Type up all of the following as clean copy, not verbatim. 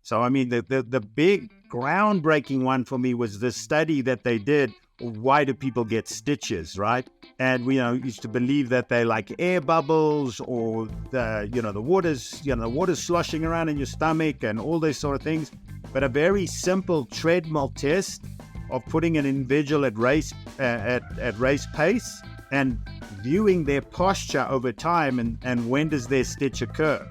So, I mean, the big groundbreaking one for me was the study that they did. Why do people get stitches, right? And we used to believe that they like air bubbles or the water's sloshing around in your stomach and all those sort of things. But a very simple treadmill test of putting an individual at race pace and viewing their posture over time and when does their stitch occur.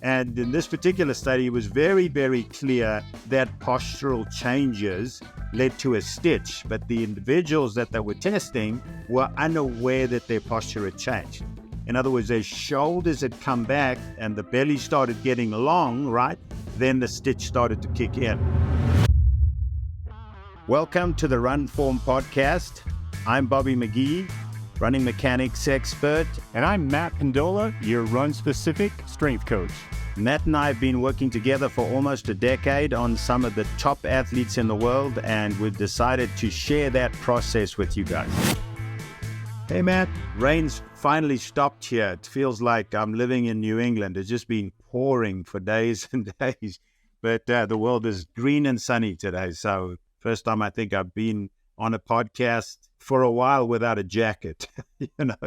And in this particular study, it was very, very clear that postural changes led to a stitch, but the individuals that they were testing were unaware that their posture had changed. In other words, their shoulders had come back and the belly started getting long, right? Then the stitch started to kick in. Welcome to the Run Form Podcast. I'm Bobby McGee, running mechanics expert. And I'm Matt Pendola, your run-specific strength coach. Matt and I have been working together for almost a decade on some of the top athletes in the world, and we've decided to share that process with you guys. Hey Matt, rain's finally stopped here. It feels like I'm living in New England. It's just been pouring for days and days, but the world is green and sunny today. So first time I think I've been on a podcast for a while without a jacket,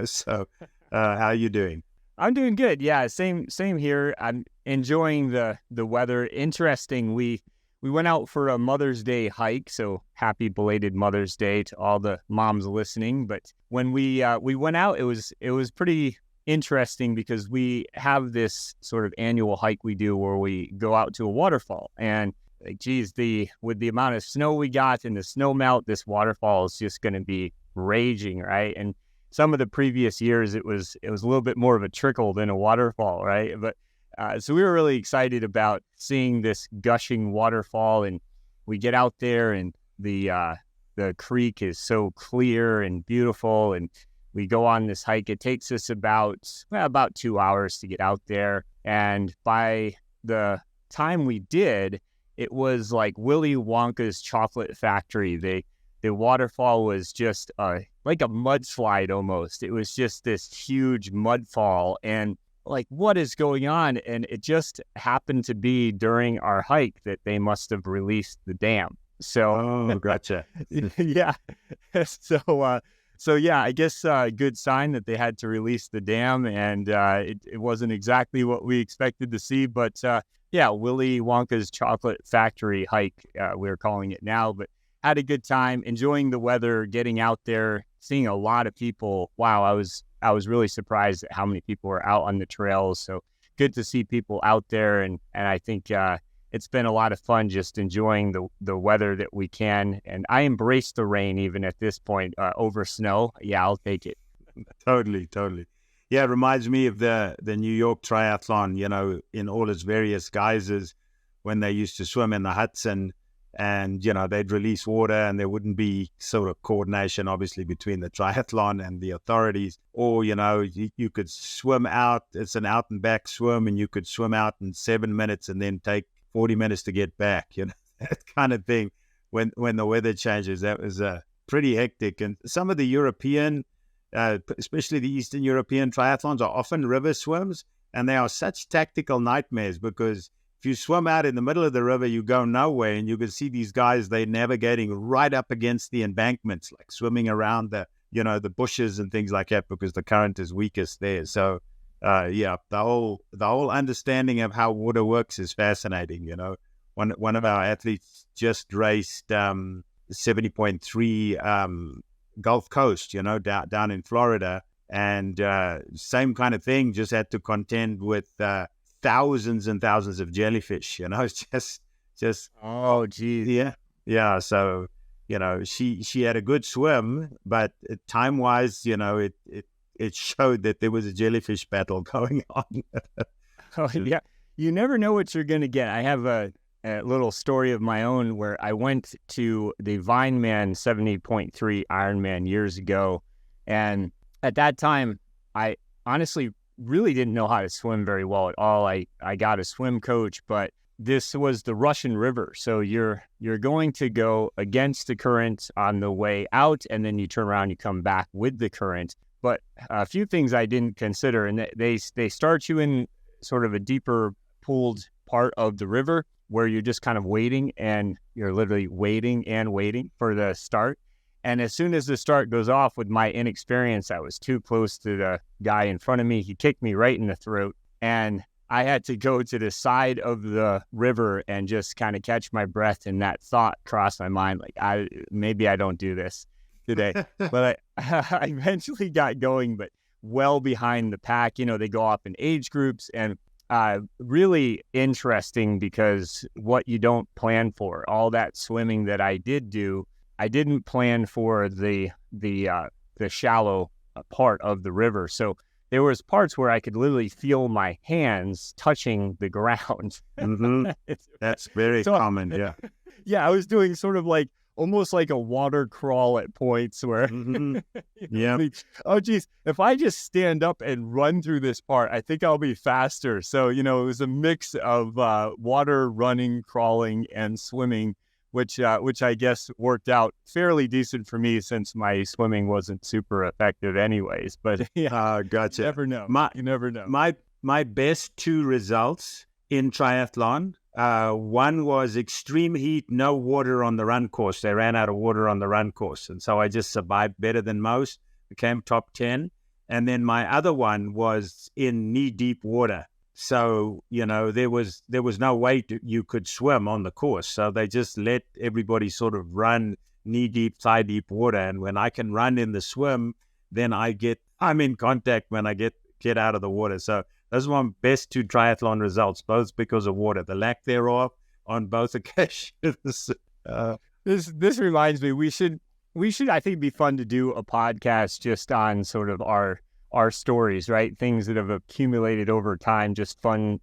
so how are you doing? I'm doing good. Yeah, same here. I'm enjoying the weather. Interesting. We went out for a Mother's Day hike, so happy belated Mother's Day to all the moms listening. But when we went out, it was pretty interesting because we have this sort of annual hike we do where we go out to a waterfall. And with the amount of snow we got and the snow melt, this waterfall is just going to be raging, right? And some of the previous years, it was a little bit more of a trickle than a waterfall, right? But so we were really excited about seeing this gushing waterfall, and we get out there, and the creek is so clear and beautiful, and we go on this hike. It takes us about 2 hours to get out there, and by the time we did, it was like Willy Wonka's chocolate factory. The waterfall was just like a mudslide almost. It was just this huge mudfall, and like, what is going on? And it just happened to be during our hike that they must have released the dam. So, gotcha. Yeah. So yeah, I guess a good sign that they had to release the dam, and it wasn't exactly what we expected to see, but yeah, Willy Wonka's chocolate factory hike, we're calling it now, but had a good time, enjoying the weather, getting out there, seeing a lot of people. Wow, I was really surprised at how many people were out on the trails. So good to see people out there, and I think it's been a lot of fun just enjoying the weather that we can. And I embrace the rain even at this point over snow. Yeah, I'll take it. Totally. Yeah, it reminds me of the New York Triathlon, in all its various guises when they used to swim in the Hudson. And, they'd release water and there wouldn't be sort of coordination, obviously, between the triathlon and the authorities. Or, you could swim out. It's an out and back swim, and you could swim out in 7 minutes and then take 40 minutes to get back, that kind of thing. When the weather changes, that was pretty hectic. And some of the European, especially the Eastern European triathlons, are often river swims, and they are such tactical nightmares because if you swim out in the middle of the river, you go nowhere, and you can see these guys, they're navigating right up against the embankments, like swimming around the bushes and things like that because the current is weakest there. So, the whole understanding of how water works is fascinating. One of our athletes just raced 70.3 Gulf Coast, down in Florida, and same kind of thing, just had to contend with thousands and thousands of jellyfish. It's just oh geez. Yeah. So she had a good swim, but time wise, it showed that there was a jellyfish battle going on. Oh yeah, you never know what you're gonna get. I have a little story of my own where I went to the Vineman 70.3 Ironman years ago, and at that time I honestly really didn't know how to swim very well at all. I got a swim coach, but this was the Russian River. So you're going to go against the current on the way out, and then you turn around, you come back with the current. But a few things I didn't consider, and they start you in sort of a deeper pooled part of the river. where you're just kind of waiting, and you're literally waiting and waiting for the start. And as soon as the start goes off, with my inexperience, I was too close to the guy in front of me. He kicked me right in the throat, and I had to go to the side of the river and just kind of catch my breath. And that thought crossed my mind, like, maybe I don't do this today. But I eventually got going, but well behind the pack. You know, they go up in age groups, and really interesting, because what you don't plan for, all that swimming that I did do, I didn't plan for the shallow part of the river. So there was parts where I could literally feel my hands touching the ground. Mm-hmm. That's very common. Yeah. Yeah. I was doing sort of like, almost like a water crawl at points where, yeah. Oh, geez, if I just stand up and run through this part, I think I'll be faster. So, you know, it was a mix of water, running, crawling, and swimming, which I guess worked out fairly decent for me, since my swimming wasn't super effective anyways. But yeah, gotcha. You never know. You never know. My best 2 results in triathlon. One was extreme heat, no water on the run course. They ran out of water on the run course. And so I just survived better than most, became top 10. And then my other one was in knee-deep water. So, you know, there was no way you could swim on the course. So they just let everybody sort of run knee-deep, thigh-deep water. And when I can run in the swim, then I'm in contact when I get out of the water. So those were my best 2 triathlon results, both because of water, the lack thereof on both occasions. This reminds me, we should, I think, be fun to do a podcast just on sort of our stories, right? Things that have accumulated over time, just fun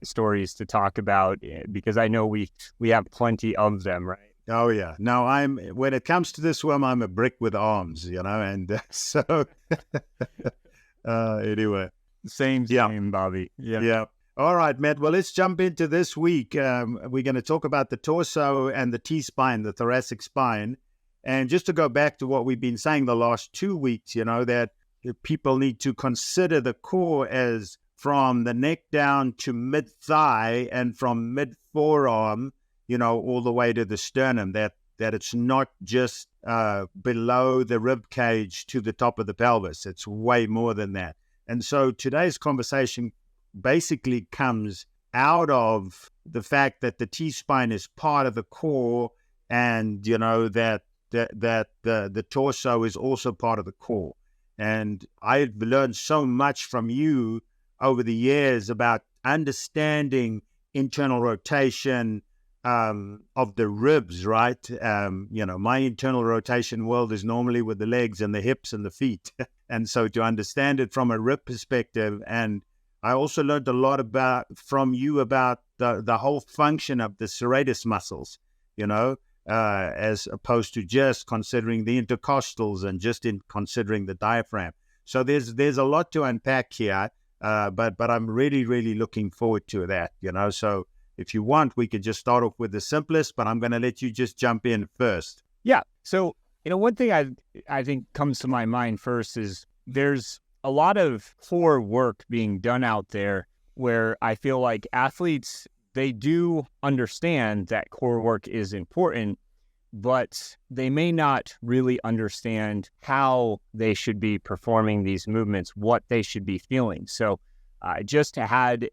stories to talk about, because I know we have plenty of them, right? Oh yeah. No, when it comes to this swim, I'm a brick with arms, you know, and so anyway. Same, Bobby. Yeah. All right, Matt. Well, let's jump into this week. We're going to talk about the torso and the T-spine, the thoracic spine. And just to go back to what we've been saying the last 2 weeks, you know, that people need to consider the core as from the neck down to mid-thigh, and from mid-forearm, you know, all the way to the sternum, that it's not just below the rib cage to the top of the pelvis. It's way more than that. And so today's conversation basically comes out of the fact that the T-spine is part of the core, and, you know, that the torso is also part of the core. And I've learned so much from you over the years about understanding internal rotation of the ribs, right? You know, my internal rotation world is normally with the legs and the hips and the feet. And so to understand it from a rib perspective, and I also learned a lot from you about the whole function of the serratus muscles, you know, as opposed to just considering the intercostals and just in considering the diaphragm. So there's a lot to unpack here, but I'm really, really looking forward to that, you know. So if you want, we could just start off with the simplest, but I'm going to let you just jump in first. Yeah. So, you know, one thing I think comes to my mind first is there's a lot of core work being done out there where I feel like athletes, they do understand that core work is important, but they may not really understand how they should be performing these movements, what they should be feeling. So I just had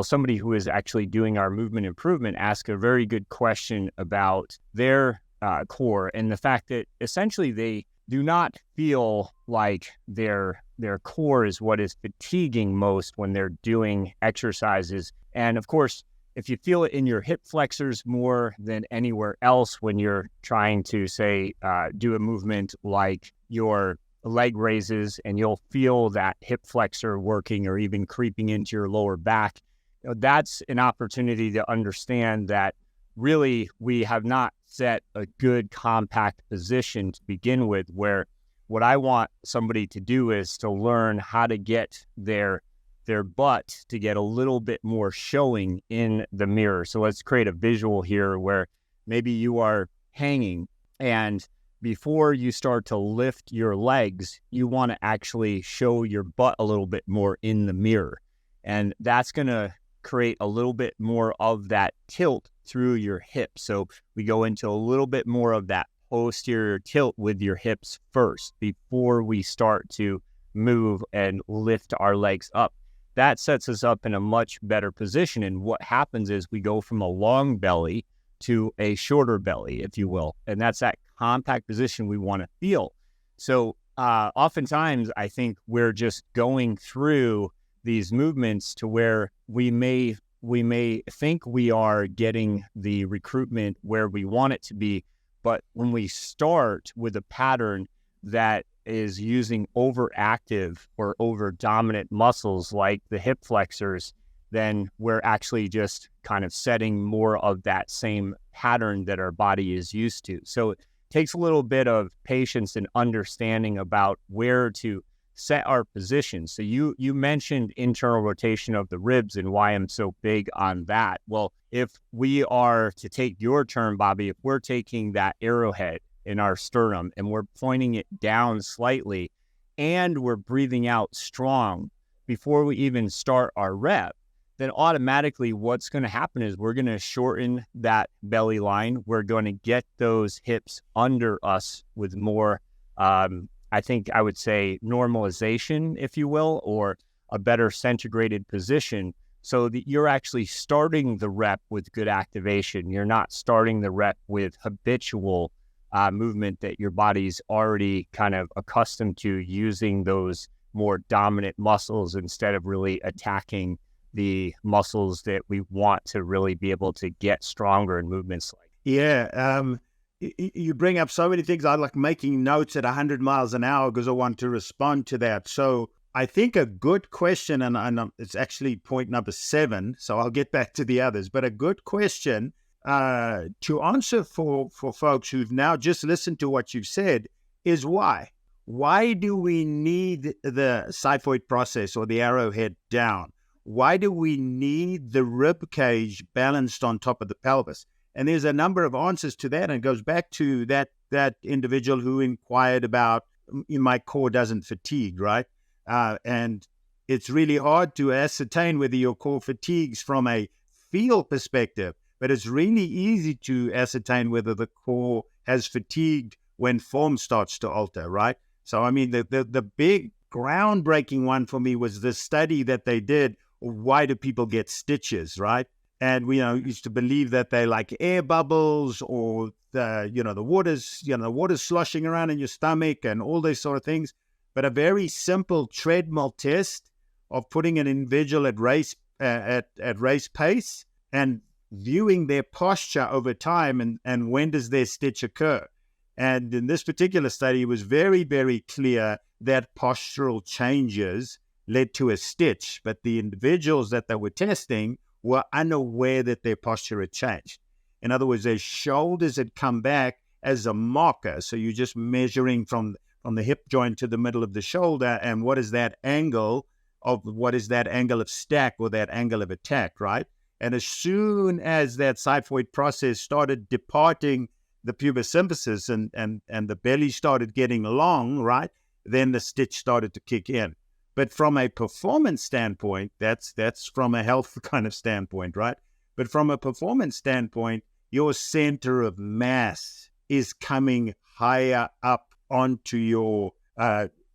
somebody who is actually doing our movement improvement ask a very good question about their core, and the fact that essentially they do not feel like their core is what is fatiguing most when they're doing exercises. And of course, if you feel it in your hip flexors more than anywhere else when you're trying to, say, do a movement like your leg raises, and you'll feel that hip flexor working or even creeping into your lower back, you know, that's an opportunity to understand that really we have not set a good compact position to begin with, where what I want somebody to do is to learn how to get their butt to get a little bit more showing in the mirror. So let's create a visual here where maybe you are hanging, and before you start to lift your legs, you want to actually show your butt a little bit more in the mirror. And that's going to create a little bit more of that tilt through your hips. So we go into a little bit more of that posterior tilt with your hips first before we start to move and lift our legs up. That sets us up in a much better position. And what happens is we go from a long belly to a shorter belly, if you will. And that's that compact position we want to feel. So oftentimes I think we're just going through these movements to where we may think we are getting the recruitment where we want it to be. But when we start with a pattern that is using overactive or over dominant muscles like the hip flexors, then we're actually just kind of setting more of that same pattern that our body is used to. So it takes a little bit of patience and understanding about where to set our position. So you mentioned internal rotation of the ribs and why I'm so big on that. Well, if we are to take your term, Bobby, if we're taking that arrowhead in our sternum and we're pointing it down slightly and we're breathing out strong before we even start our rep, then automatically what's going to happen is we're going to shorten that belly line. We're going to get those hips under us with more, I think I would say normalization, if you will, or a better centigrated position, so that you're actually starting the rep with good activation. You're not starting the rep with habitual movement that your body's already kind of accustomed to using those more dominant muscles instead of really attacking the muscles that we want to really be able to get stronger in movements like. Yeah. You bring up so many things. I like making notes at 100 miles an hour because I want to respond to that. So I think a good question, and it's actually point number 7, so I'll get back to the others, but a good question to answer for folks who've now just listened to what you've said is why? Why do we need the xiphoid process or the arrowhead down? Why do we need the rib cage balanced on top of the pelvis? And there's a number of answers to that, and it goes back to that individual who inquired about, my core doesn't fatigue, right? And it's really hard to ascertain whether your core fatigues from a feel perspective, but it's really easy to ascertain whether the core has fatigued when form starts to alter, right? So, I mean, the big groundbreaking one for me was the study that they did, why do people get stitches, right? And we used to believe that they like air bubbles or the water's sloshing around in your stomach and all those sort of things. But a very simple treadmill test of putting an individual at race pace and viewing their posture over time and when does their stitch occur. And in this particular study, it was very, very clear that postural changes led to a stitch, but the individuals that they were testing were unaware that their posture had changed. In other words, their shoulders had come back as a marker. So you're just measuring from the hip joint to the middle of the shoulder, and what is that angle of stack or that angle of attack, right? And as soon as that xiphoid process started departing the pubis symphysis and the belly started getting long, right, then the stitch started to kick in. But from a performance standpoint, that's from a health kind of standpoint, right? But from a performance standpoint, your center of mass is coming higher up onto your,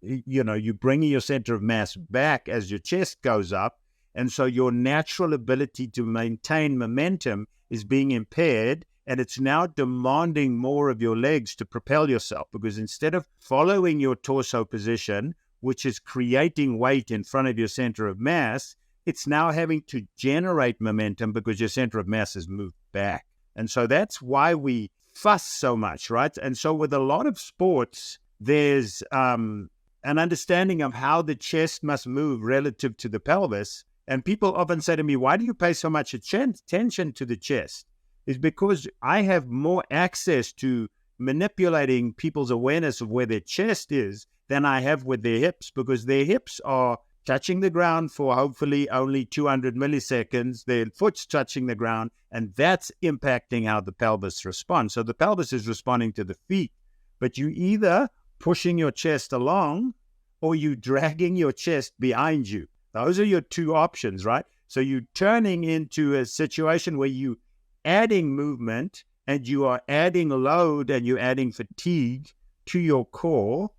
you're bringing your center of mass back as your chest goes up. And so your natural ability to maintain momentum is being impaired, and it's now demanding more of your legs to propel yourself, because instead of following your torso position, which is creating weight in front of your center of mass, it's now having to generate momentum because your center of mass has moved back. And so that's why we fuss so much, right? And so with a lot of sports, there's an understanding of how the chest must move relative to the pelvis. And people often say to me, why do you pay so much attention to the chest? It's because I have more access to manipulating people's awareness of where their chest is than I have with their hips, because their hips are touching the ground for hopefully only 200 milliseconds. Their foot's touching the ground, and that's impacting how the pelvis responds. So the pelvis is responding to the feet, but you either pushing your chest along or you dragging your chest behind you. Those are your two options, right? So you're turning into a situation where you adding movement and you are adding load and you're adding fatigue to your core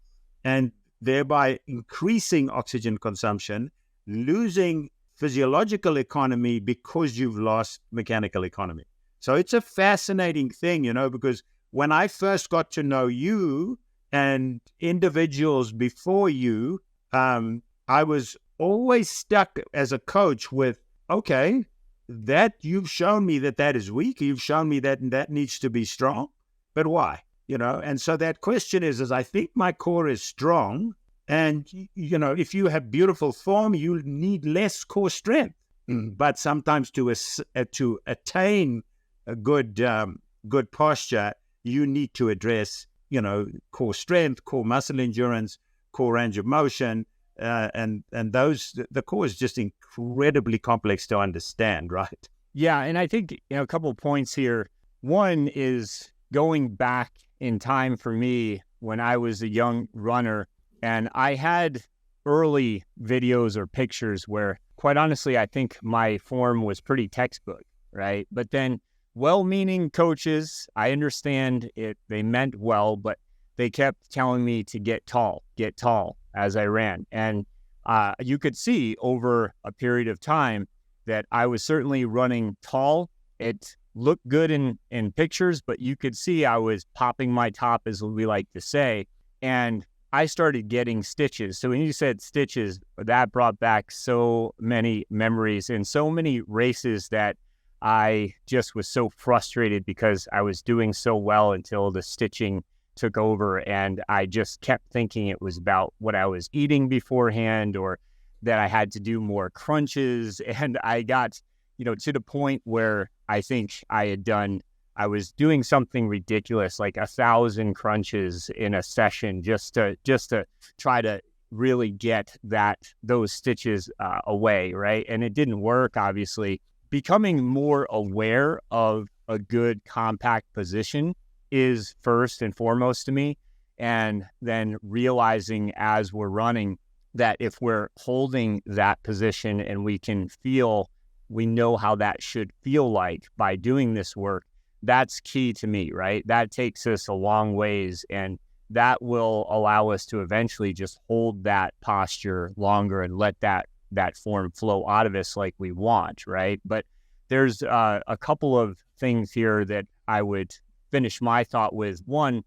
and thereby increasing oxygen consumption, losing physiological economy because you've lost mechanical economy. So it's a fascinating thing, because when I first got to know you and individuals before you, I was always stuck as a coach with, okay, that you've shown me that is weak. You've shown me that needs to be strong, but why? And so that question is I think my core is strong. And, if you have beautiful form, you need less core strength. But sometimes to attain a good posture, you need to address, core strength, core muscle endurance, core range of motion. And the core is just incredibly complex to understand, right? Yeah. And I think, a couple of points here. One is going back in time for me when I was a young runner, and I had early videos or pictures where, quite honestly, I think my form was pretty textbook, right? But then well-meaning coaches, I understand it, they meant well, but they kept telling me to get tall as I ran. And you could see over a period of time that I was certainly running tall. It looked good in pictures, but you could see I was popping my top, as we like to say. And I started getting stitches. So when you said stitches, that brought back so many memories and so many races that I just was so frustrated because I was doing so well until the stitching took over. And I just kept thinking it was about what I was eating beforehand or that I had to do more crunches. And I got, to the point where I think I was doing something ridiculous, like 1,000 crunches in a session just to try to really get those stitches away, right? And it didn't work, obviously. Becoming more aware of a good compact position is first and foremost to me. And then realizing as we're running that if we're holding that position and we know how that should feel like by doing this work, that's key to me, right? That takes us a long ways, and that will allow us to eventually just hold that posture longer and let that form flow out of us like we want, right? But there's a couple of things here that I would finish my thought with. One,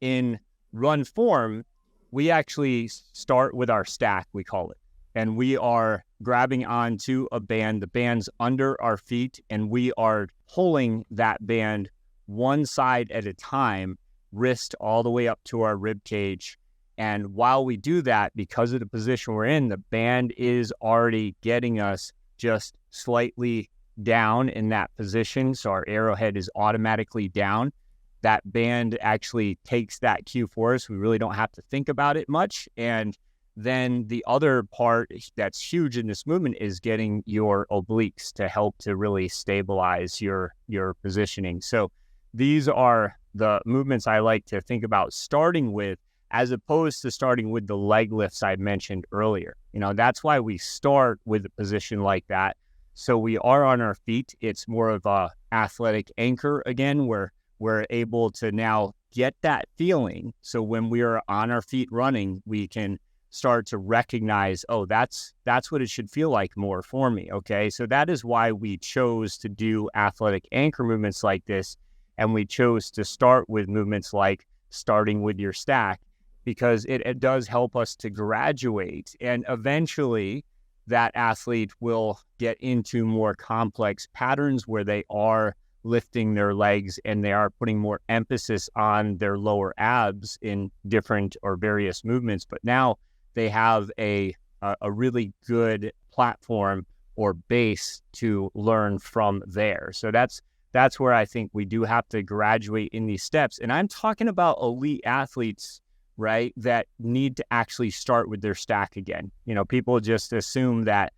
in run form, we actually start with our stack, we call it. And we are grabbing onto a band, the band's under our feet, and we are pulling that band one side at a time, wrist all the way up to our rib cage. And while we do that, because of the position we're in, the band is already getting us just slightly down in that position. So our arrowhead is automatically down. That band actually takes that cue for us. We really don't have to think about it much. And then the other part that's huge in this movement is getting your obliques to help to really stabilize your positioning. So these are the movements I like to think about starting with, as opposed to starting with the leg lifts I mentioned earlier. That's why we start with a position like that. So we are on our feet. It's more of a athletic anchor again, where we're able to now get that feeling. So when we are on our feet running, we can start to recognize, oh, that's what it should feel like more for me. Okay. So that is why we chose to do athletic anchor movements like this. And we chose to start with movements like starting with your stack, because it does help us to graduate. And eventually that athlete will get into more complex patterns where they are lifting their legs and they are putting more emphasis on their lower abs in different or various movements. But now they have a really good platform or base to learn from there. So that's where I think we do have to graduate in these steps. And I'm talking about elite athletes, right, that need to actually start with their stack again. People just assume that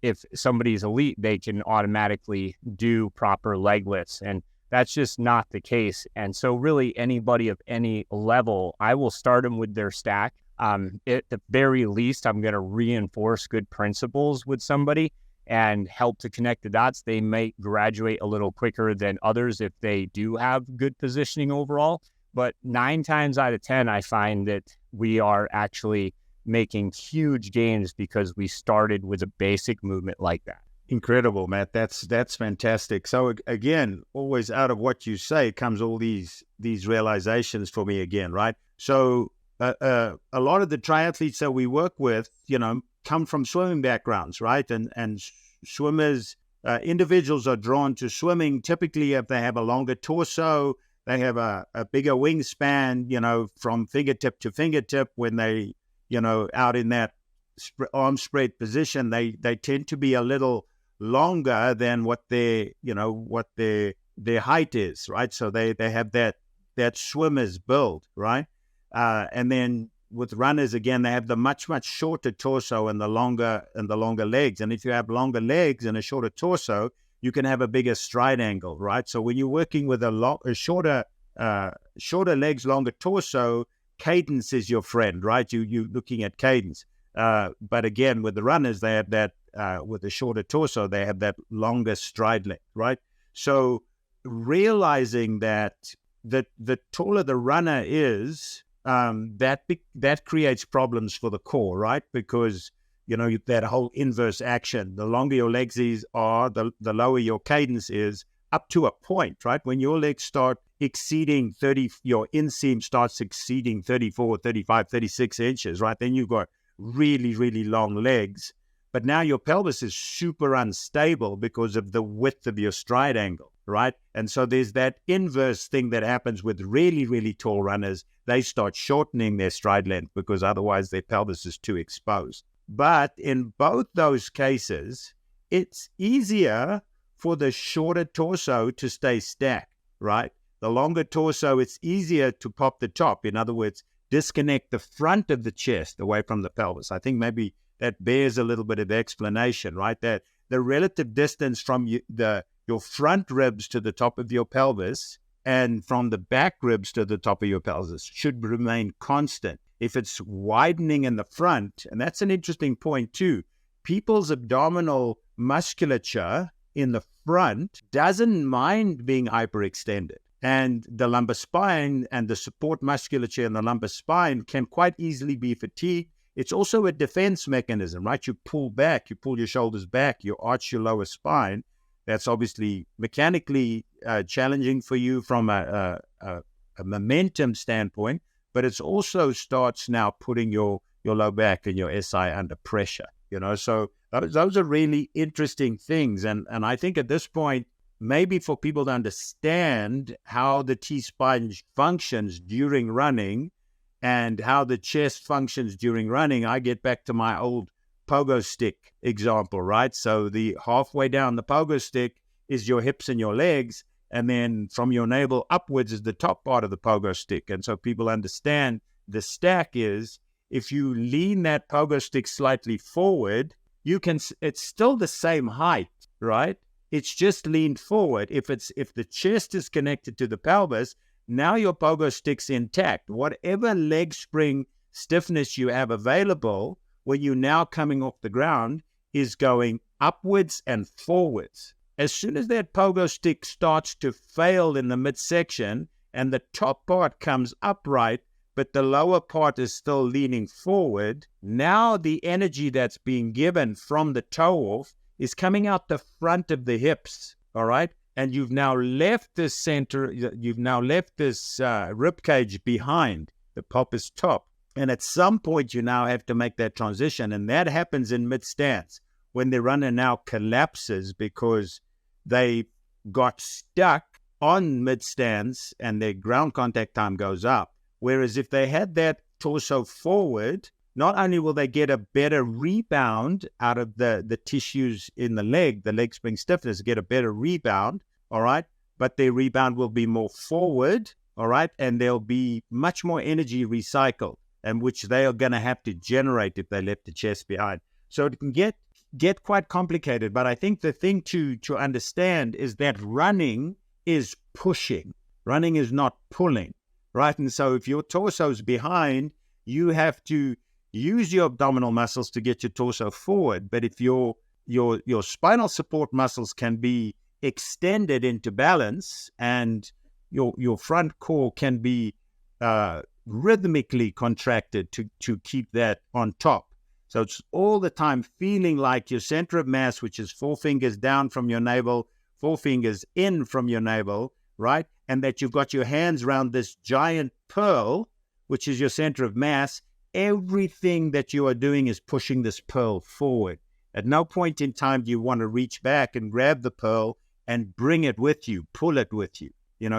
if somebody's elite, they can automatically do proper leg lifts. And that's just not the case. And so really anybody of any level, I will start them with their stack. At the very least, I'm going to reinforce good principles with somebody. and help to connect the dots, they may graduate a little quicker than others if they do have good positioning overall. But 9 times out of 10, I find that we are actually making huge gains because we started with a basic movement like that. Incredible, Matt. That's fantastic. So again, always out of what you say comes all these realizations for me again, right? So a lot of the triathletes that we work with, come from swimming backgrounds, right? And swimmers, individuals are drawn to swimming typically if they have a longer torso, they have a bigger wingspan, from fingertip to fingertip. When they, out in that arm spread position, they tend to be a little longer than what their height is, right? So they have that swimmer's build, right? And then with runners, again, they have the much shorter torso and the longer legs. And if you have longer legs and a shorter torso, you can have a bigger stride angle, right? So when you're working with a shorter legs, longer torso, cadence is your friend, right? You're looking at cadence. But again, with the runners, they have that, with the shorter torso, they have that longer stride length, right? So realizing that the taller the runner is, that creates problems for the core, right? Because, that whole inverse action, the longer your legs are, the lower your cadence is, up to a point, right? When your legs start exceeding 30, your inseam starts exceeding 34, 35, 36 inches, right? Then you've got really, really long legs. But now your pelvis is super unstable because of the width of your stride angle, right? And so there's that inverse thing that happens with really, really tall runners. They start shortening their stride length because otherwise their pelvis is too exposed. But in both those cases, it's easier for the shorter torso to stay stacked, right? The longer torso, it's easier to pop the top. In other words, disconnect the front of the chest away from the pelvis. I think maybe that bears a little bit of explanation, right? That the relative distance from your front ribs to the top of your pelvis and from the back ribs to the top of your pelvis should remain constant. If it's widening in the front, and that's an interesting point too, people's abdominal musculature in the front doesn't mind being hyperextended. And the lumbar spine and the support musculature in the lumbar spine can quite easily be fatigued. It's also a defense mechanism, right? You pull back, you pull your shoulders back, you arch your lower spine. That's obviously mechanically challenging for you from a momentum standpoint, but it also starts now putting your low back and your SI under pressure, So those are really interesting things. And I think at this point, maybe for people to understand how the T-spine functions during running and how the chest functions during running, I get back to my old pogo stick example, right? So the halfway down the pogo stick is your hips and your legs, and then from your navel upwards is the top part of the pogo stick. And so people understand the stack is, if you lean that pogo stick slightly forward, it's still the same height, right? It's just leaned forward. If the chest is connected to the pelvis, now your pogo stick's intact. Whatever leg spring stiffness you have available when you're now coming off the ground is going upwards and forwards. As soon as that pogo stick starts to fail in the midsection and the top part comes upright, but the lower part is still leaning forward, now the energy that's being given from the toe off is coming out the front of the hips, all right? And you've now left this center, you've now left this rib cage behind. The pop is top. And at some point, you now have to make that transition. And that happens in mid-stance when the runner now collapses because they got stuck on mid-stance and their ground contact time goes up. Whereas if they had that torso forward, not only will they get a better rebound out of the tissues in the leg spring stiffness, get a better rebound, all right? But their rebound will be more forward, all right? And there'll be much more energy recycled, and which they are going to have to generate if they left the chest behind. So it can get quite complicated. But I think the thing to understand is that running is pushing. Running is not pulling, right? And so if your torso's behind, you have to use your abdominal muscles to get your torso forward. But if your your spinal support muscles can be extended into balance, and your front core can be rhythmically contracted to keep that on top. So it's all the time feeling like your center of mass, which is 4 fingers down from your navel, 4 fingers in from your navel, right? And that you've got your hands around this giant pearl, which is your center of mass. Everything that you are doing is pushing this pearl forward. At no point in time do you want to reach back and grab the pearl and bring it with you, pull it with you.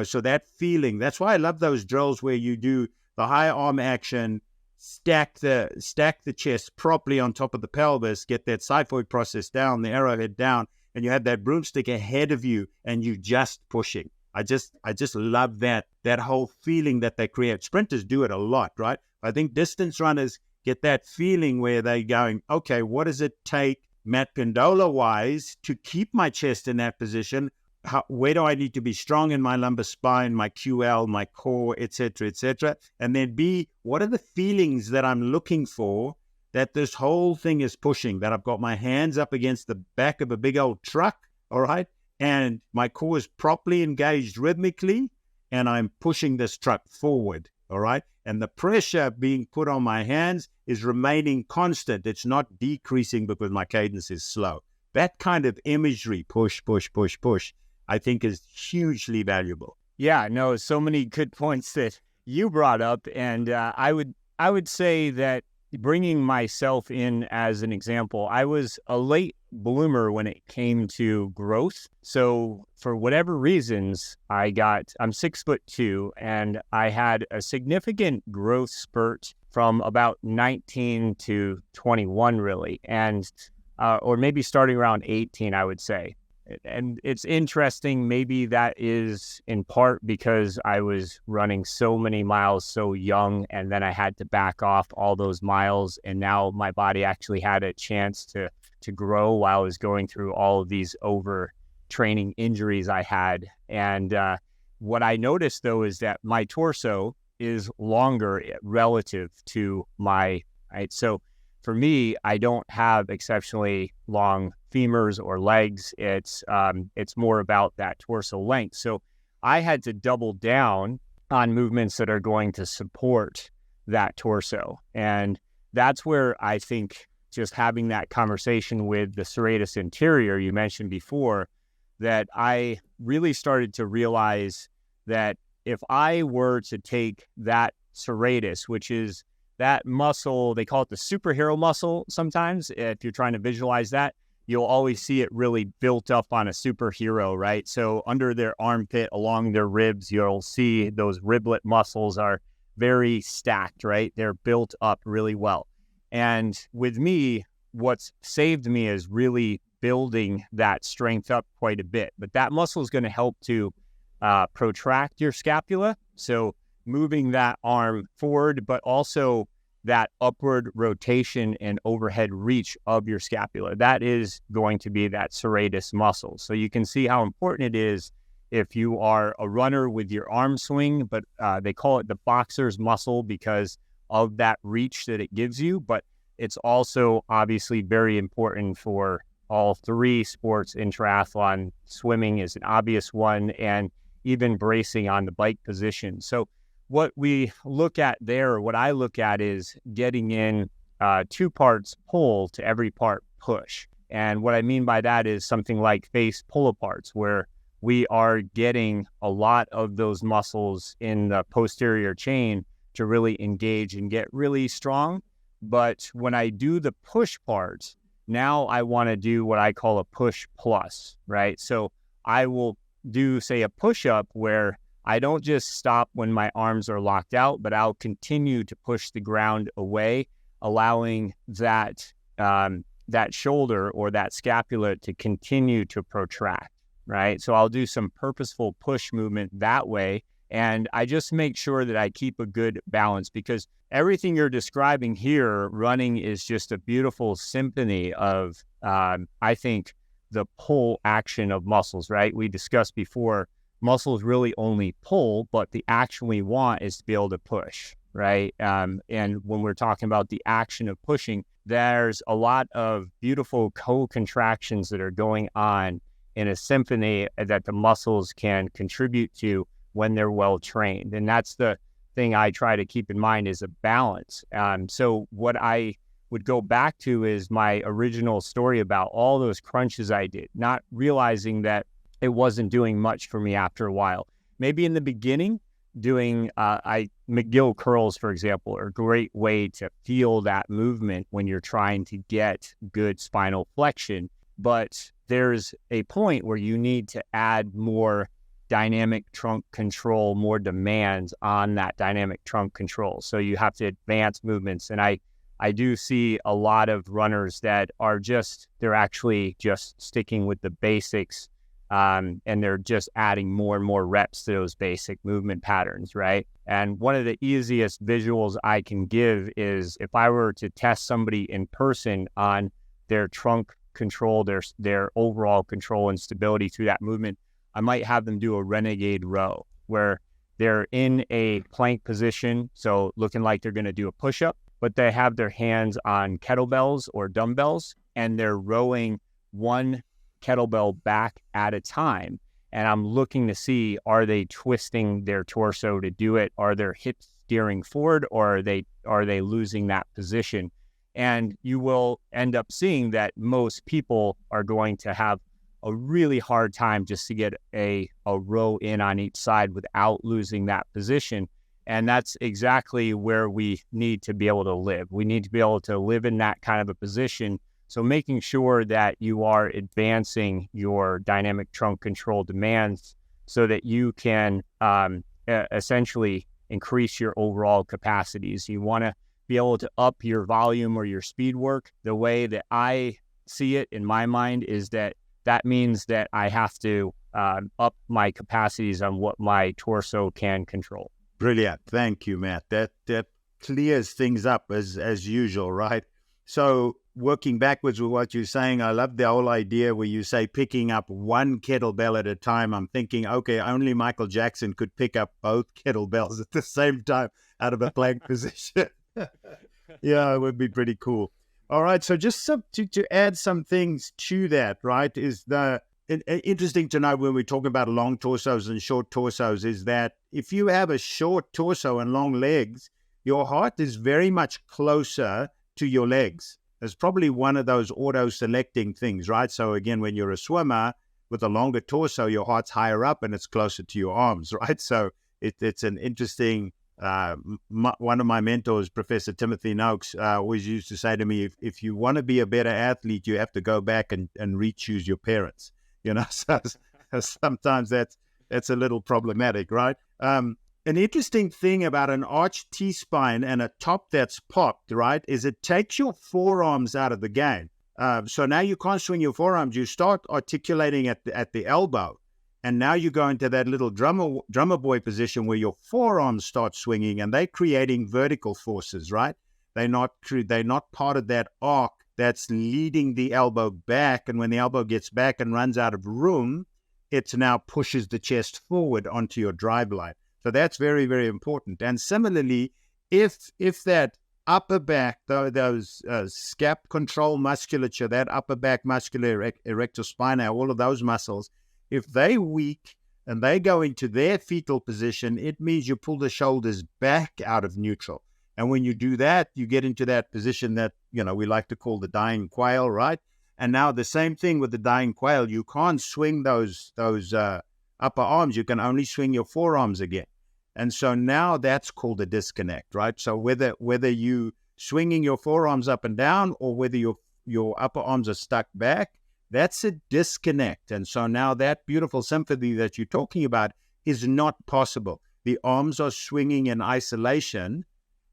So that feeling, that's why I love those drills where you do the high arm action, stack the chest properly on top of the pelvis, get that xiphoid process down, the arrowhead down, and you have that broomstick ahead of you and you just pushing. I just love that whole feeling that they create. Sprinters do it a lot, right? I think distance runners get that feeling where they're going, okay, what does it take, Matt Pendola wise, to keep my chest in that position? Where do I need to be strong in my lumbar spine, my QL, my core, et cetera, and then B, what are the feelings that I'm looking for that this whole thing is pushing, that I've got my hands up against the back of a big old truck, all right, and my core is properly engaged rhythmically, and I'm pushing this truck forward, all right, and the pressure being put on my hands is remaining constant. It's not decreasing because my cadence is slow. That kind of imagery, push, I think is hugely valuable. Yeah, no, so many good points that you brought up. And I would say that bringing myself in as an example, I was a late bloomer when it came to growth. So for whatever reasons, I'm 6'2", and I had a significant growth spurt from about 19 to 21 really. And, or maybe starting around 18, I would say. And it's interesting, maybe that is in part because I was running so many miles so young, and then I had to back off all those miles, and now my body actually had a chance to grow while I was going through all of these overtraining injuries I had. And what I noticed, though, is that my torso is longer relative to my height. So for me, I don't have exceptionally long femurs or legs. It's more about that torso length. So I had to double down on movements that are going to support that torso. And that's where I think just having that conversation with the serratus anterior you mentioned before, that I really started to realize that if I were to take that serratus, which is that muscle, they call it the superhero muscle sometimes, if you're trying to visualize that, you'll always see it really built up on a superhero, right? So under their armpit, along their ribs, you'll see those riblet muscles are very stacked, right? They're built up really well. And with me, what's saved me is really building that strength up quite a bit. But that muscle is going to help to protract your scapula. So moving that arm forward, but also that upward rotation and overhead reach of your scapula. That is going to be that serratus muscle. So you can see how important it is if you are a runner with your arm swing, but they call it the boxer's muscle because of that reach that it gives you. But it's also obviously very important for all three sports in triathlon. Swimming is an obvious one, and even bracing on the bike position. So what we look at there, or what I look at, is getting in 2 parts pull to every part push. And what I mean by that is something like face pull-aparts, where we are getting a lot of those muscles in the posterior chain to really engage and get really strong. But when I do the push part, now I want to do what I call a push plus, right? So I will do, say, a push-up where I don't just stop when my arms are locked out, but I'll continue to push the ground away, allowing that that shoulder or that scapula to continue to protract, right? So I'll do some purposeful push movement that way. And I just make sure that I keep a good balance, because everything you're describing here, running, is just a beautiful symphony of, I think, the pull action of muscles, right? We discussed before, muscles really only pull, but the action we want is to be able to push. right? And when we're talking about the action of pushing, there's a lot of beautiful co-contractions that are going on in a symphony that the muscles can contribute to when they're well trained. And that's the thing I try to keep in mind, is a balance. So what I would go back to is my original story about all those crunches I did, not realizing that it wasn't doing much for me after a while. Maybe in the beginning, doing McGill curls, for example, are a great way to feel that movement when you're trying to get good spinal flexion. But there's a point where you need to add more dynamic trunk control, more demands on that dynamic trunk control. So you have to advance movements. And I do see a lot of runners that are they're actually just sticking with the basics, and they're just adding more and more reps to those basic movement patterns, right? And one of the easiest visuals I can give is if I were to test somebody in person on their trunk control, their overall control and stability through that movement, I might have them do a renegade row where they're in a plank position, so looking like they're going to do a push-up, but they have their hands on kettlebells or dumbbells, and they're rowing one kettlebell back at a time. And I'm looking to see, are they twisting their torso to do it? Are their hips steering forward, or are they losing that position? And you will end up seeing that most people are going to have a really hard time just to get a row in on each side without losing that position. And that's exactly where we need to be able to live. We need to be able to live in that kind of a position. So making sure that you are advancing your dynamic trunk control demands so that you can essentially increase your overall capacities. You want to be able to up your volume or your speed work. The way that I see it in my mind is that means that I have to up my capacities on what my torso can control. Brilliant. Thank you, Matt. That clears things up as usual, right? So working backwards with what you're saying, I love the whole idea where you say picking up one kettlebell at a time. I'm thinking, okay, only Michael Jackson could pick up both kettlebells at the same time out of a plank position. Yeah, it would be pretty cool. All right, so just to add some things to that, right, is interesting to know when we talk about long torsos and short torsos is that if you have a short torso and long legs, your heart is very much closer to your legs. It's probably one of those auto-selecting things, right? So again, when you're a swimmer with a longer torso, your heart's higher up and it's closer to your arms, right? So it's an interesting... one of my mentors, Professor Timothy Noakes, always used to say to me, if you want to be a better athlete, you have to go back and re-choose your parents. You know, so sometimes that's a little problematic, right? An interesting thing about an arched T-spine and a top that's popped, right, is it takes your forearms out of the game. So now you can't swing your forearms. You start articulating at the elbow. And now you go into that little drummer boy position where your forearms start swinging and they're creating vertical forces, right? They're not part of that arc that's leading the elbow back. And when the elbow gets back and runs out of room, it now pushes the chest forward onto your drive line. So that's very, very important. And similarly, if that upper back, those scap control musculature, that upper back muscular erector spinae, all of those muscles, if they weak and they go into their fetal position, it means you pull the shoulders back out of neutral. And when you do that, you get into that position that, you know, we like to call the dying quail, right? And now the same thing with the dying quail. You can't swing those upper arms. You can only swing your forearms again. And so now that's called a disconnect, right? So whether you swinging your forearms up and down or whether your upper arms are stuck back, that's a disconnect. And so now that beautiful symphony that you're talking about is not possible. The arms are swinging in isolation.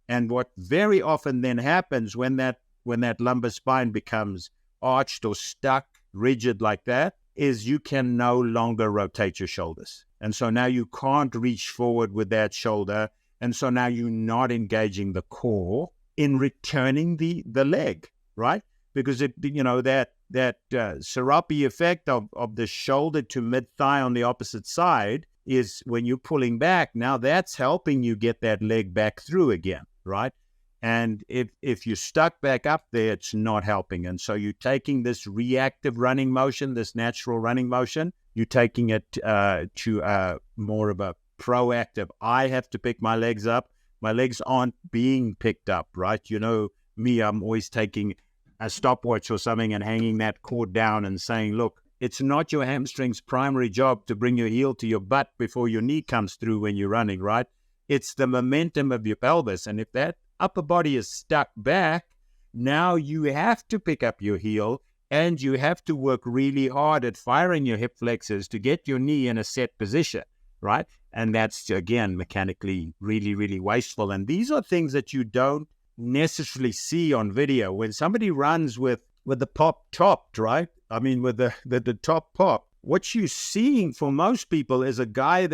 And what very often then happens when that lumbar spine becomes arched or stuck, rigid like that, is you can no longer rotate your shoulders. And so now you can't reach forward with that shoulder. And so now you're not engaging the core in returning the leg, right? Because that Serapi effect of the shoulder to mid-thigh on the opposite side is when you're pulling back, now that's helping you get that leg back through again, right? And if you're stuck back up there, it's not helping. And so you're taking this reactive running motion, this natural running motion, you're taking it to more of a proactive. I have to pick my legs up. My legs aren't being picked up, right? You know me, I'm always taking a stopwatch or something and hanging that cord down and saying, look, it's not your hamstring's primary job to bring your heel to your butt before your knee comes through when you're running, right? It's the momentum of your pelvis. And if that upper body is stuck back, now you have to pick up your heel and you have to work really hard at firing your hip flexors to get your knee in a set position, right? And that's, again, mechanically really, really wasteful. And these are things that you don't necessarily see on video. When somebody runs with the pop topped, right? I mean, with the top pop, what you're seeing for most people is a guy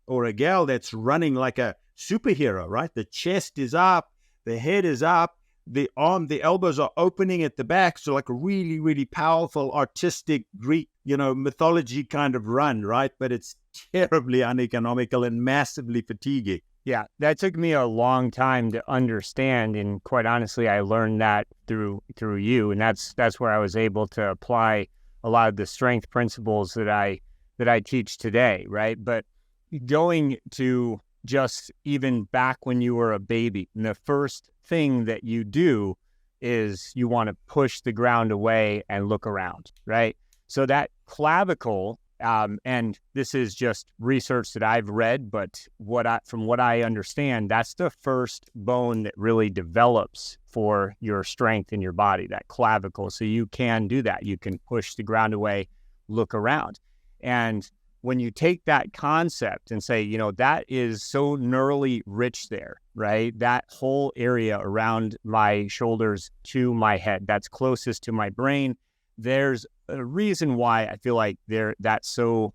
or a gal that's running like a superhero, right? The chest is up, the head is up, the elbows are opening at the back. So like a really, really powerful, artistic, Greek, mythology kind of run, right? But it's terribly uneconomical and massively fatiguing. Yeah, that took me a long time to understand, and quite honestly, I learned that through you, and that's where I was able to apply a lot of the strength principles that I teach today, right? But going to just even back when you were a baby, and the first thing that you do is you want to push the ground away and look around, right? So that clavicle, and this is just research that I've read, but from what I understand, that's the first bone that really develops for your strength in your body, that clavicle. So you can do that. You can push the ground away, look around. And when you take that concept and say, that is so neurally rich there, right? That whole area around my shoulders to my head, that's closest to my brain. There's a reason why I feel like that's so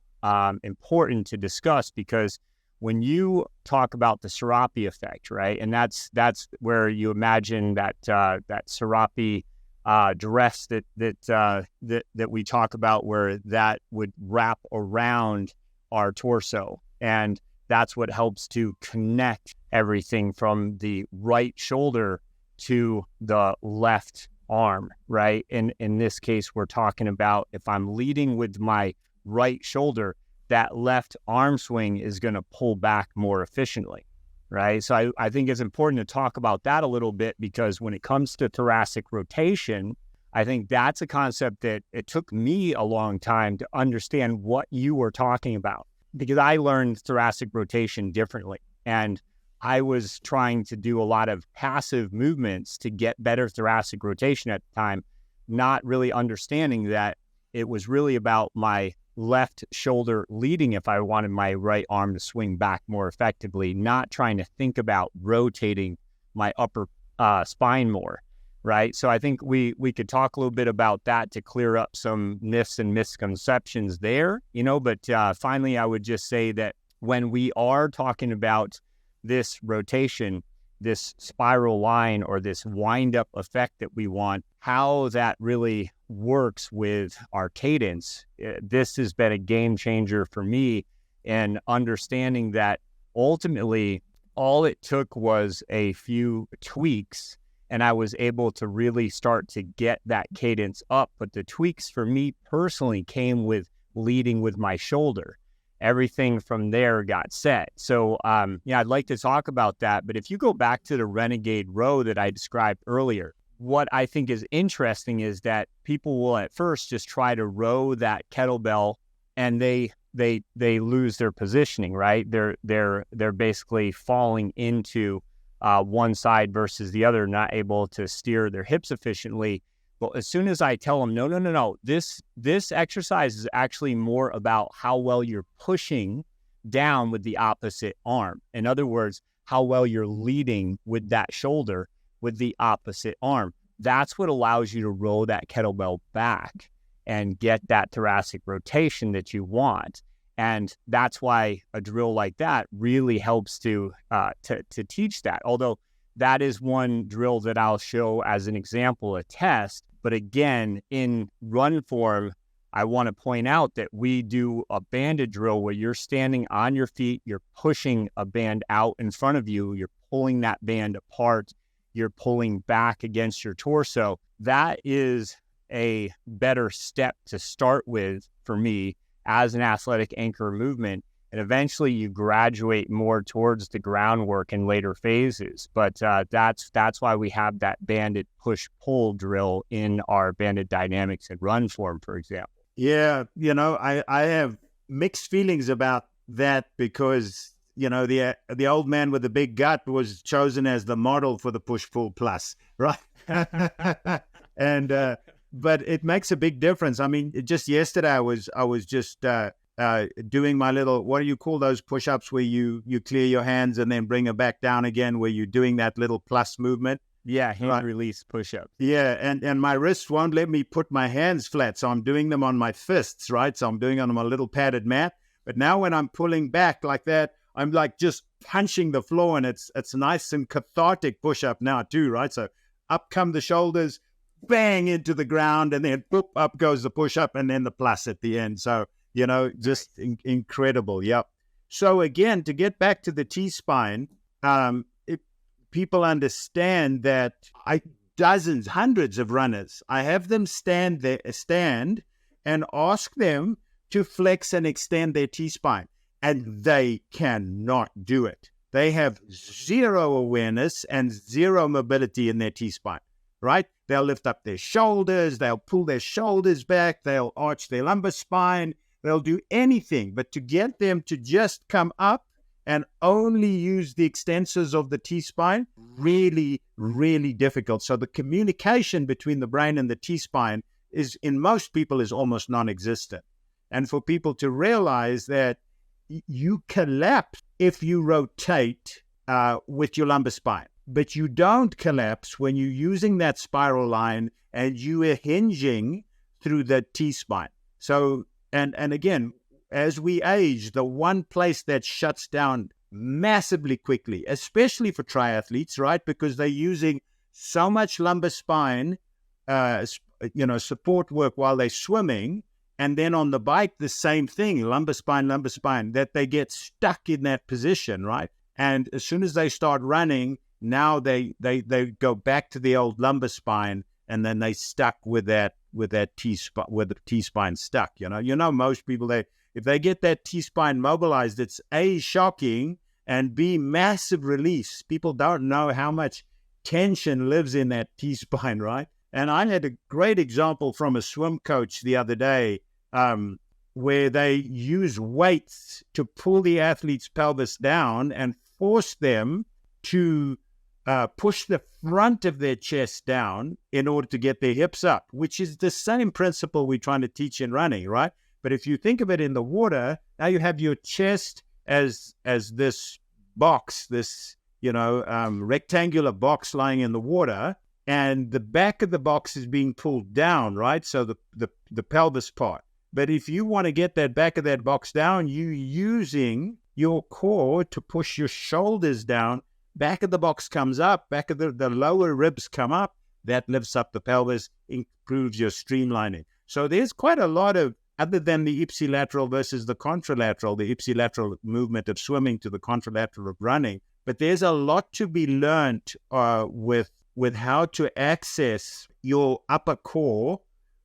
important to discuss, because when you talk about the Serape effect, right, and that's where you imagine that Serape dress that we talk about, where that would wrap around our torso, and that's what helps to connect everything from the right shoulder to the left arm, right? And in this case, we're talking about if I'm leading with my right shoulder, that left arm swing is going to pull back more efficiently, right? So I think it's important to talk about that a little bit, because when it comes to thoracic rotation, I think that's a concept that it took me a long time to understand what you were talking about, because I learned thoracic rotation differently. And I was trying to do a lot of passive movements to get better thoracic rotation at the time, not really understanding that it was really about my left shoulder leading if I wanted my right arm to swing back more effectively, not trying to think about rotating my upper spine more, right? So I think we could talk a little bit about that to clear up some myths and misconceptions there, but finally I would just say that when we are talking about this rotation, this spiral line, or this wind-up effect that we want, how that really works with our cadence, this has been a game changer for me in understanding that ultimately all it took was a few tweaks, and I was able to really start to get that cadence up. But the tweaks for me personally came with leading with my shoulder. Everything from there got set. So, I'd like to talk about that. But if you go back to the Renegade row that I described earlier, what I think is interesting is that people will at first just try to row that kettlebell, and they lose their positioning, right? They're basically falling into one side versus the other, not able to steer their hips efficiently. But as soon as I tell them, no, this exercise is actually more about how well you're pushing down with the opposite arm. In other words, how well you're leading with that shoulder with the opposite arm. That's what allows you to roll that kettlebell back and get that thoracic rotation that you want. And that's why a drill like that really helps to teach that. Although that is one drill that I'll show as an example, a test. But again, in run form, I want to point out that we do a banded drill where you're standing on your feet, you're pushing a band out in front of you, you're pulling that band apart, you're pulling back against your torso. That is a better step to start with for me as an athletic anchor movement. And eventually you graduate more towards the groundwork in later phases. But that's why we have that banded push-pull drill in our banded dynamics and run form, for example. Yeah, I have mixed feelings about that because, the old man with the big gut was chosen as the model for the push-pull plus, right? And but it makes a big difference. I mean, just yesterday I was just doing my little, what do you call those push-ups where you clear your hands and then bring them back down again, where you're doing that little plus movement? Yeah, hand release push-ups. Yeah, and my wrist won't let me put my hands flat, so I'm doing them on my fists, right? So I'm doing it on my little padded mat. But now when I'm pulling back like that, I'm like just punching the floor, and it's nice and cathartic push-up now too, right? So up come the shoulders, bang into the ground, and then boop, up goes the push-up, and then the plus at the end. So, just incredible. Yep. So again, to get back to the T-spine, people understand that dozens, hundreds of runners, I have them stand and ask them to flex and extend their T-spine, and they cannot do it. They have zero awareness and zero mobility in their T-spine, right? They'll lift up their shoulders, they'll pull their shoulders back, they'll arch their lumbar spine, they'll do anything, but to get them to just come up and only use the extensors of the T-spine, really, really difficult. So the communication between the brain and the T-spine in most people is almost non-existent. And for people to realize that you collapse if you rotate with your lumbar spine, but you don't collapse when you're using that spiral line and you are hinging through the T-spine. So, and again, as we age, the one place that shuts down massively quickly, especially for triathletes, right? Because they're using so much lumbar spine, support work while they're swimming. And then on the bike, the same thing, lumbar spine, that they get stuck in that position, right? And as soon as they start running, now they go back to the old lumbar spine, and then they stuck with the T-spine stuck. Most people, if they get that T-spine mobilized, it's A, shocking, and B, massive release. People don't know how much tension lives in that T-spine, right? And I had a great example from a swim coach the other day, where they use weights to pull the athlete's pelvis down and force them to push the front of their chest down in order to get their hips up, which is the same principle we're trying to teach in running, right? But if you think of it in the water, now you have your chest as this box, this rectangular box lying in the water, and the back of the box is being pulled down, right? So the pelvis part. But if you want to get that back of that box down, you're using your core to push your shoulders down. Back of the box comes up, back of the lower ribs come up. That lifts up the pelvis, improves your streamlining. So there's quite a lot of, other than the ipsilateral versus the contralateral, the ipsilateral movement of swimming to the contralateral of running. But there's a lot to be learned with how to access your upper core,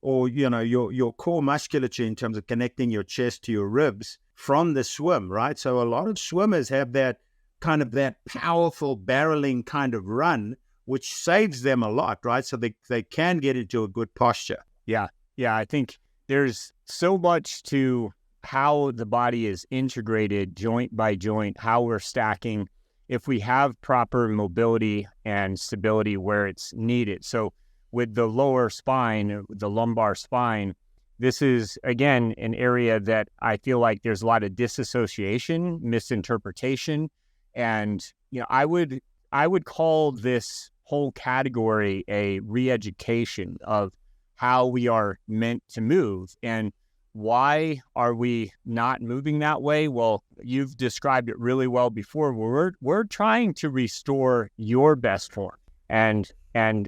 or your core musculature in terms of connecting your chest to your ribs from the swim, right? So a lot of swimmers have that kind of that powerful barreling kind of run, which saves them a lot, right? So they can get into a good posture. Yeah. I think there's so much to how the body is integrated joint by joint, how we're stacking, if we have proper mobility and stability where it's needed. So with the lower spine, the lumbar spine, this is, again, an area that I feel like there's a lot of disassociation, misinterpretation. And, I would call this whole category a re-education of how we are meant to move. And why are we not moving that way? Well, you've described it really well before. We're trying to restore your best form and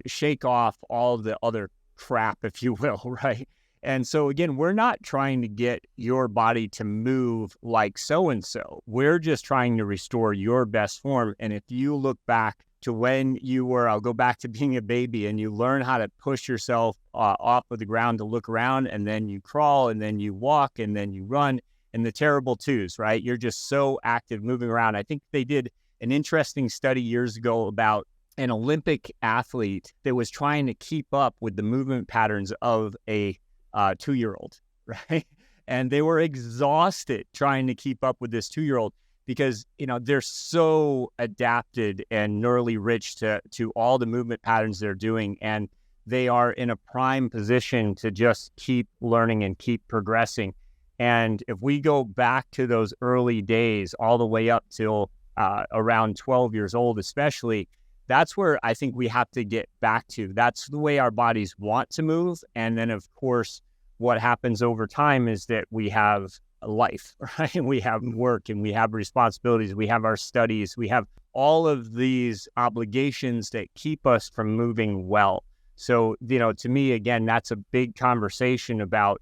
shake off all the other crap, if you will, right? And so again, we're not trying to get your body to move like so-and-so. We're just trying to restore your best form. And if you look back to when you were, I'll go back to being a baby, and you learn how to push yourself off of the ground to look around, and then you crawl, and then you walk, and then you run, and the terrible twos, right? You're just so active moving around. I think they did an interesting study years ago about an Olympic athlete that was trying to keep up with the movement patterns of a 2-year-old, right? And they were exhausted trying to keep up with this 2-year-old because, they're so adapted and neurally rich to all the movement patterns they're doing. And they are in a prime position to just keep learning and keep progressing. And if we go back to those early days, all the way up till around 12 years old, especially, that's where I think we have to get back to. That's the way our bodies want to move. And then, of course, what happens over time is that we have a life, right? And we have work, and we have responsibilities. We have our studies. We have all of these obligations that keep us from moving well. So, to me, again, that's a big conversation about,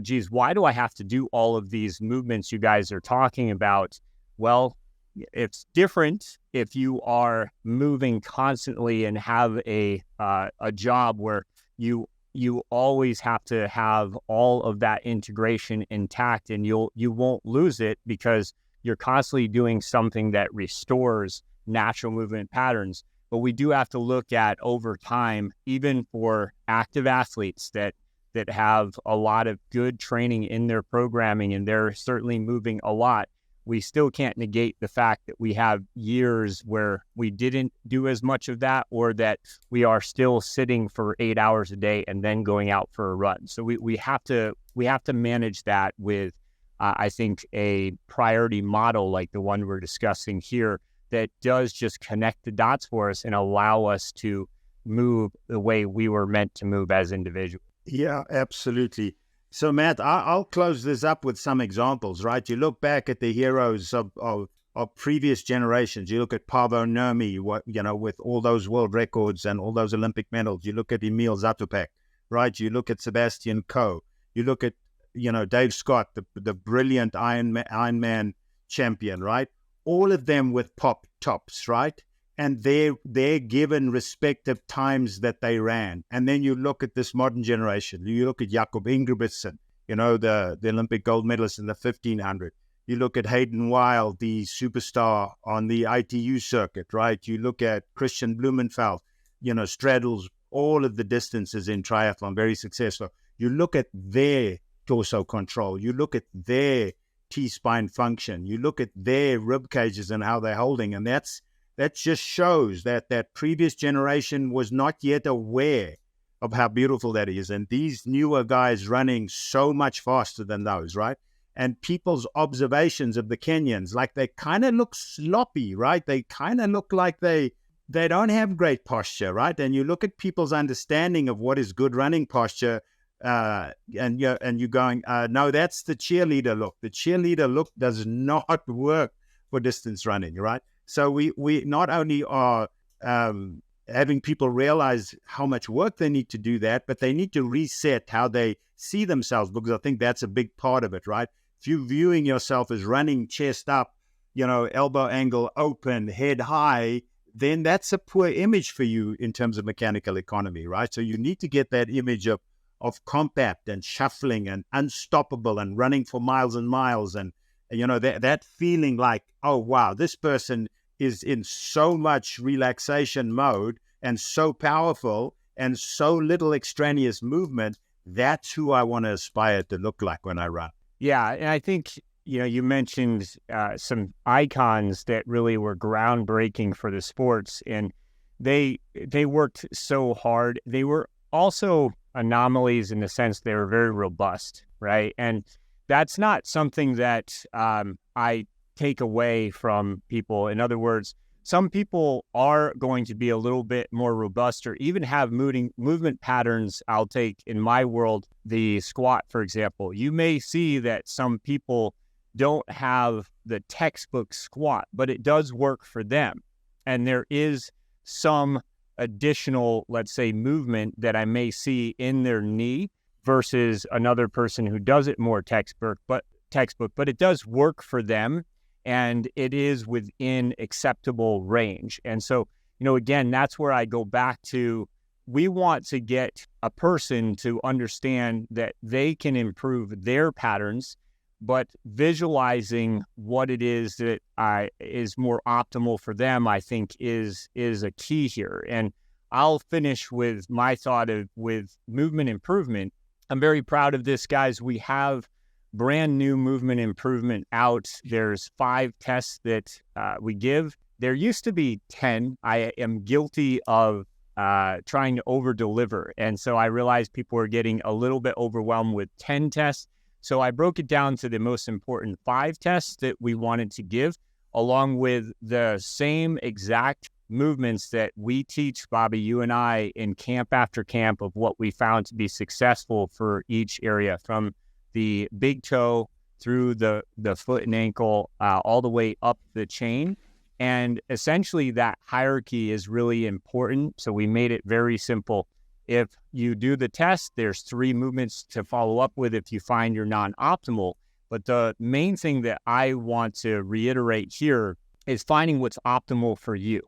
geez, why do I have to do all of these movements you guys are talking about? Well, it's different if you are moving constantly and have a job where you always have to have all of that integration intact, and you won't lose it because you're constantly doing something that restores natural movement patterns. But we do have to look at over time, even for active athletes that have a lot of good training in their programming, and they're certainly moving a lot. We still can't negate the fact that we have years where we didn't do as much of that, or that we are still sitting for 8 hours a day and then going out for a run. So we have to manage that with, I think, a priority model like the one we're discussing here that does just connect the dots for us and allow us to move the way we were meant to move as individuals. Yeah, absolutely. So, Matt, I'll close this up with some examples, right? You look back at the heroes of previous generations. You look at Paavo Nurmi, with all those world records and all those Olympic medals. You look at Emil Zatopek, right? You look at Sebastian Coe. You look at, Dave Scott, the brilliant Ironman champion, right? All of them with pop tops, right? And they're given respective times that they ran. And then you look at this modern generation. You look at Jakob Ingebrigtsen, the Olympic gold medalist in the 1500. You look at Hayden Wilde, the superstar on the ITU circuit, right? You look at Christian Blumenfeld, straddles all of the distances in triathlon, very successful. You look at their torso control. You look at their T-spine function. You look at their rib cages and how they're holding. And that just shows that previous generation was not yet aware of how beautiful that is. And these newer guys running so much faster than those, right? And people's observations of the Kenyans, like they kind of look sloppy, right? They kind of look like they don't have great posture, right? And you look at people's understanding of what is good running posture, and you're going, no, that's the cheerleader look. The cheerleader look does not work for distance running, right? So we not only are having people realize how much work they need to do that, but they need to reset how they see themselves, because I think that's a big part of it, right? If you're viewing yourself as running chest up, elbow angle open, head high, then that's a poor image for you in terms of mechanical economy, right? So you need to get that image of compact and shuffling and unstoppable and running for miles and miles, and that feeling like, oh wow, this person is in so much relaxation mode and so powerful and so little extraneous movement. That's who I want to aspire to look like when I run. Yeah, and I think you mentioned some icons that really were groundbreaking for the sports, and they worked so hard. They were also anomalies in the sense they were very robust, right? And that's not something that I take away from people. In other words, some people are going to be a little bit more robust or even have movement patterns. I'll take, in my world, the squat, for example. You may see that some people don't have the textbook squat, but it does work for them. And there is some additional, let's say, movement that I may see in their knee versus another person who does it more textbook, but it does work for them and it is within acceptable range. And so, again, that's where I go back to, we want to get a person to understand that they can improve their patterns, but visualizing what it is that is more optimal for them, I think is a key here. And I'll finish with my thought with movement improvement. I'm very proud of this, guys. We have brand new movement improvement out. There's 5 tests that we give. There used to be 10. I am guilty of trying to over deliver. And so I realized people were getting a little bit overwhelmed with 10 tests. So I broke it down to the most important 5 tests that we wanted to give, along with the same exact movements that we teach, Bobby, you and I, in camp after camp, of what we found to be successful for each area, from the big toe through the foot and ankle, all the way up the chain. And essentially that hierarchy is really important. So we made it very simple. If you do the test, there's 3 movements to follow up with if you find you're non-optimal. But the main thing that I want to reiterate here is finding what's optimal for you.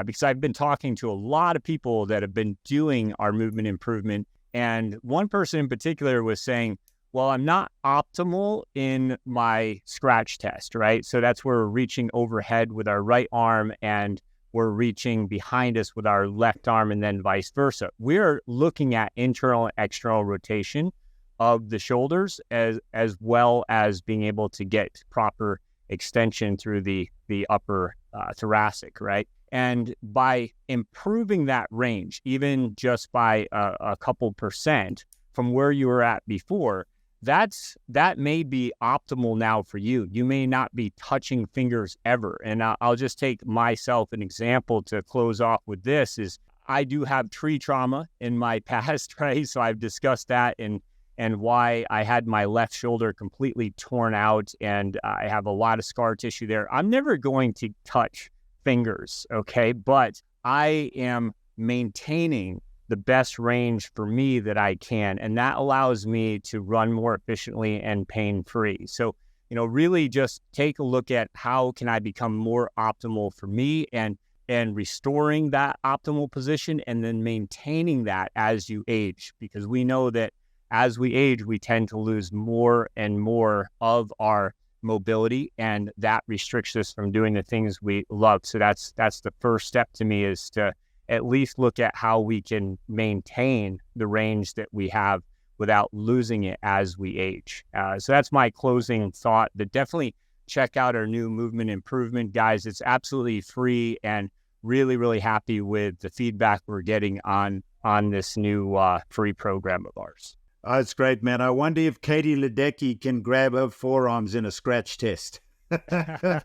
Because I've been talking to a lot of people that have been doing our movement improvement. And one person in particular was saying, well, I'm not optimal in my scratch test, right? So that's where we're reaching overhead with our right arm and we're reaching behind us with our left arm, and then vice versa. We're looking at internal and external rotation of the shoulders as well as being able to get proper extension through the upper thoracic, right? And by improving that range, even just by a couple percent from where you were at before, that may be optimal now for you. You may not be touching fingers ever. And I'll just take myself an example to close off with this is I do have tree trauma in my past, right? So I've discussed that and why I had my left shoulder completely torn out and I have a lot of scar tissue there. I'm never going to touch fingers, okay? But I am maintaining the best range for me that I can. And that allows me to run more efficiently and pain-free. So, really just take a look at how can I become more optimal for me and restoring that optimal position and then maintaining that as you age, because we know that as we age, we tend to lose more and more of our mobility, and that restricts us from doing the things we love. So that's the first step to me, is to at least look at how we can maintain the range that we have without losing it as we age. So that's my closing thought. But definitely check out our new movement improvement, guys. It's absolutely free, and really, really happy with the feedback we're getting on this new free program of ours. Oh, it's great, man. I wonder if Katie Ledecky can grab her forearms in a scratch test. That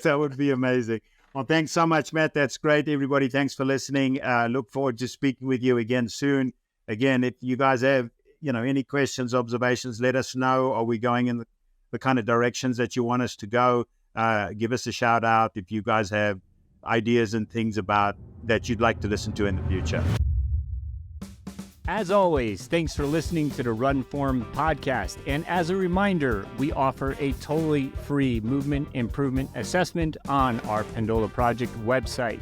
would be amazing. Well, thanks so much, Matt. That's great, everybody. Thanks for listening. Look forward to speaking with you again soon. Again, if you guys have, any questions, observations, let us know. Are we going in the kind of directions that you want us to go? Give us a shout out if you guys have ideas and things about that you'd like to listen to in the future. As always, thanks for listening to the Run Form podcast. And as a reminder, we offer a totally free movement improvement assessment on our Pendola Project website.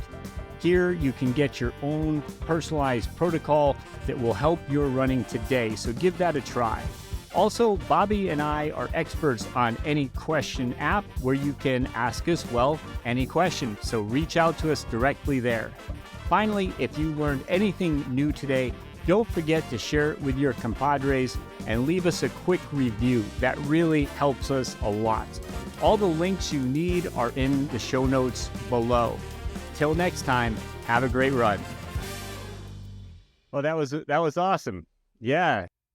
Here, you can get your own personalized protocol that will help your running today. So give that a try. Also, Bobby and I are experts on any question app where you can ask us, any question. So reach out to us directly there. Finally, if you learned anything new today, don't forget to share it with your compadres and leave us a quick review. That really helps us a lot. All the links you need are in the show notes below. Till next time, have a great run. Oh, that was awesome. Yeah.